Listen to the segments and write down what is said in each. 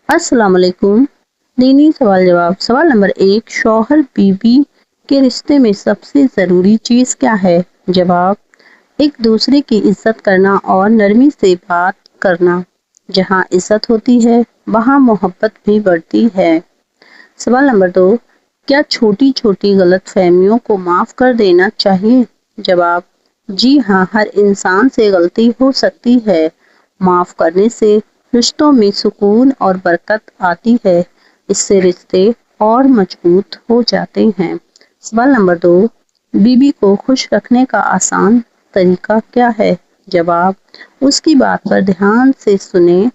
अस्सलाम वालेकुम। दीनी सवाल जवाब। सवाल नंबर 1, शौहर बीवी के रिश्ते में सबसे ज़रूरी चीज़ क्या है? जवाब, एक दूसरे की इज्जत करना और नरमी से बात करना। जहाँ इज्जत होती है वहाँ मोहब्बत भी बढ़ती है। सवाल नंबर 2, क्या छोटी छोटी गलतफहमियों को माफ़ कर देना चाहिए? जवाब, जी हाँ, हर इंसान से गलती हो सकती है। माफ़ करने से रिश्तों में सुकून और बरकत आती है। इससे रिश्ते और मजबूत हो जाते हैं। सवाल नंबर 2, बीवी को खुश रखने का आसान तरीका क्या है? जवाब, उसकी बात पर ध्यान से सुने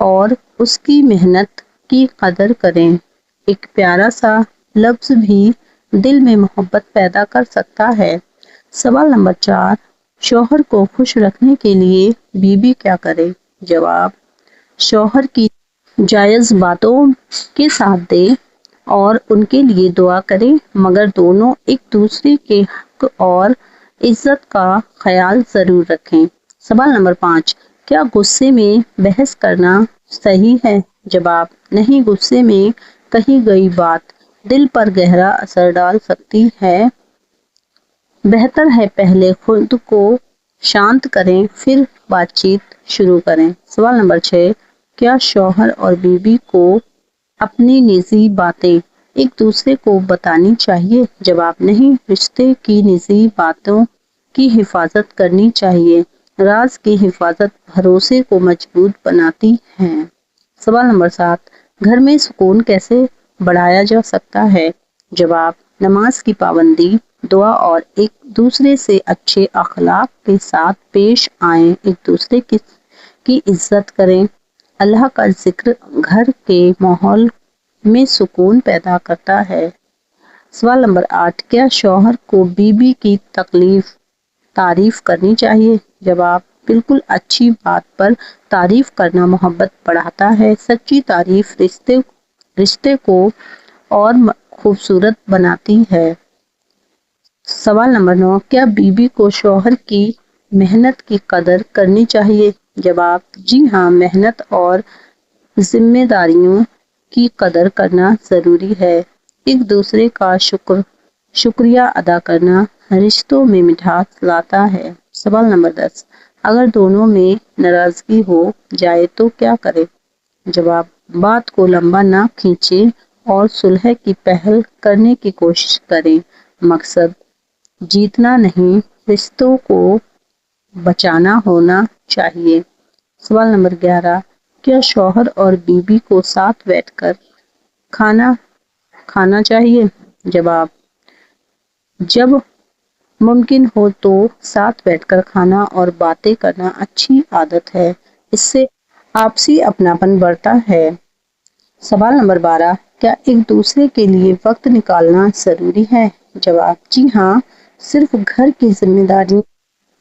और उसकी मेहनत की कदर करें। एक प्यारा सा लफ्ज़ भी दिल में मोहब्बत पैदा कर सकता है। सवाल नंबर 4, शौहर को खुश रखने के लिए बीवी क्या करे? जवाब, शौहर की जायज़ बातों के साथ दे और उनके लिए दुआ करें, मगर दोनों एक दूसरे के हक और इज्जत का ख्याल ज़रूर रखें। सवाल नंबर 5, क्या गुस्से में बहस करना सही है? जवाब, नहीं, गुस्से में कही गई बात दिल पर गहरा असर डाल सकती है। बेहतर है पहले खुद को शांत करें फिर बातचीत शुरू करें। सवाल नंबर 6, क्या शौहर और बीवी को अपनी निजी बातें एक दूसरे को बतानी चाहिए? जवाब, नहीं, रिश्ते की निजी बातों की हिफाजत करनी चाहिए। राज की हिफाजत भरोसे को मजबूत बनाती है। सवाल नंबर 7, घर में सुकून कैसे बढ़ाया जा सकता है? जवाब, नमाज की पाबंदी, दुआ और एक दूसरे से अच्छे अखलाक के साथ पेश आएं। एक दूसरे की इज्जत करें। अल्लाह का जिक्र घर के माहौल में सुकून पैदा करता है। सवाल नंबर 8, क्या शौहर को बीवी की तारीफ करनी चाहिए? जवाब, बिल्कुल, अच्छी बात पर तारीफ करना मोहब्बत बढ़ाता है। सच्ची तारीफ रिश्ते को और खूबसूरत बनाती है। सवाल नंबर 9, क्या बीवी को शौहर की मेहनत की कदर करनी चाहिए? जवाब, जी हाँ, मेहनत और जिम्मेदारियों की कदर करना ज़रूरी है। एक दूसरे का शुक्रिया अदा करना रिश्तों में मिठास लाता है। सवाल नंबर 10, अगर दोनों में नाराज़गी हो जाए तो क्या करें? जवाब, बात को लंबा ना खींचे और सुलह की पहल करने की कोशिश करें। मकसद जीतना नहीं, रिश्तों को बचाना होना चाहिए। सवाल नंबर 11, क्या शौहर और बीवी को साथ बैठकर खाना खाना चाहिए? जवाब, जब मुमकिन हो तो साथ बैठकर खाना और बातें करना अच्छी आदत है। इससे आपसी अपनापन बढ़ता है। सवाल नंबर 12, क्या एक दूसरे के लिए वक्त निकालना ज़रूरी है? जवाब, जी हाँ, सिर्फ घर की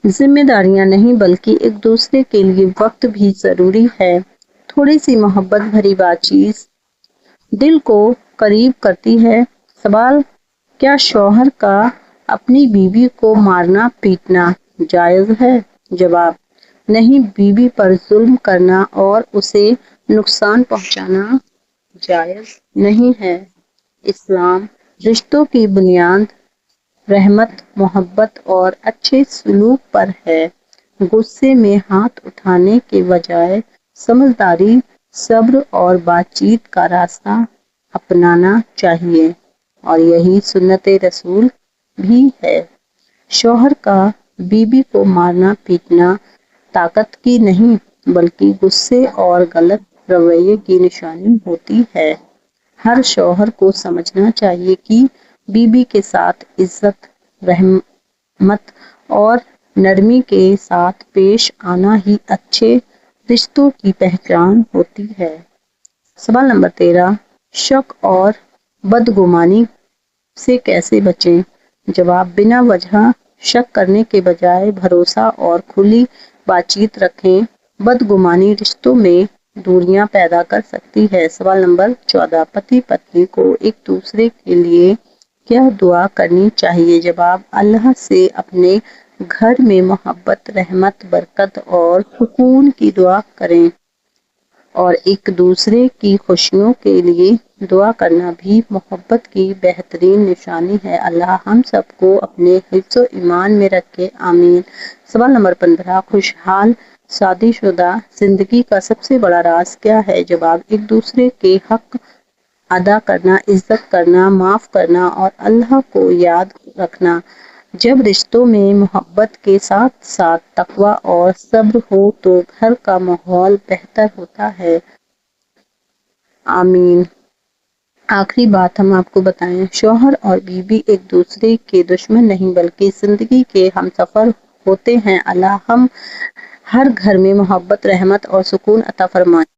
जिम्मेदारियां नहीं बल्कि एक दूसरे के लिए वक्त भी ज़रूरी है। थोड़ी सी मोहब्बत भरी बातचीत दिल को करीब करती है। सवाल, क्या शौहर का अपनी बीवी को मारना पीटना जायज़ है? जवाब, नहीं, बीवी पर जुल्म करना और उसे नुकसान पहुंचाना जायज़ नहीं है। इस्लाम रिश्तों की बुनियाद रहमत, मोहब्बत और अच्छे सलूक पर है। गुस्से में हाथ उठाने के बजाय समझदारी, सब्र और बातचीत का रास्ता अपनाना चाहिए और यही सुन्नत रसूल भी है। शौहर का बीवी को मारना पीटना ताकत की नहीं बल्कि गुस्से और गलत रवैये की निशानी होती है। हर शौहर को समझना चाहिए कि बीवी के साथ इज्जत, रहमत और नरमी के साथ पेश आना ही अच्छे रिश्तों की पहचान होती है। सवाल नंबर 13, शक और बदगुमानी से कैसे बचें? जवाब, बिना वजह शक करने के बजाय भरोसा और खुली बातचीत रखें। बदगुमानी रिश्तों में दूरियां पैदा कर सकती है। सवाल नंबर 14, पति पत्नी को एक दूसरे के लिए क्या दुआ करनी चाहिए? जवाब, अल्लाह से अपने घर में मोहब्बत, रहमत, बरकत और सुकून की दुआ करें। اور ایک دوسرے کی خوشیوں کے لیے دعا کرنا بھی محبت کی بہترین نشانی ہے۔ اللہ ہم سب کو اپنے حفظ و ایمان میں رکھے، آمین۔ سوال نمبر 15، خوشحال شادی شدہ زندگی کا سب سے بڑا راز کیا ہے؟ جواب، ایک دوسرے کے حق ادا کرنا، عزت کرنا، معاف کرنا اور اللہ کو یاد رکھنا۔ جب رشتوں میں محبت کے ساتھ ساتھ تقویٰ اور صبر ہو تو گھر کا ماحول بہتر ہوتا ہے، آمین۔ آخری بات ہم آپ کو بتائیں، شوہر اور بیوی ایک دوسرے کے دشمن نہیں بلکہ زندگی کے ہمسفر ہوتے ہیں۔ اللہ ہم ہر گھر میں محبت، رحمت اور سکون عطا فرمائے۔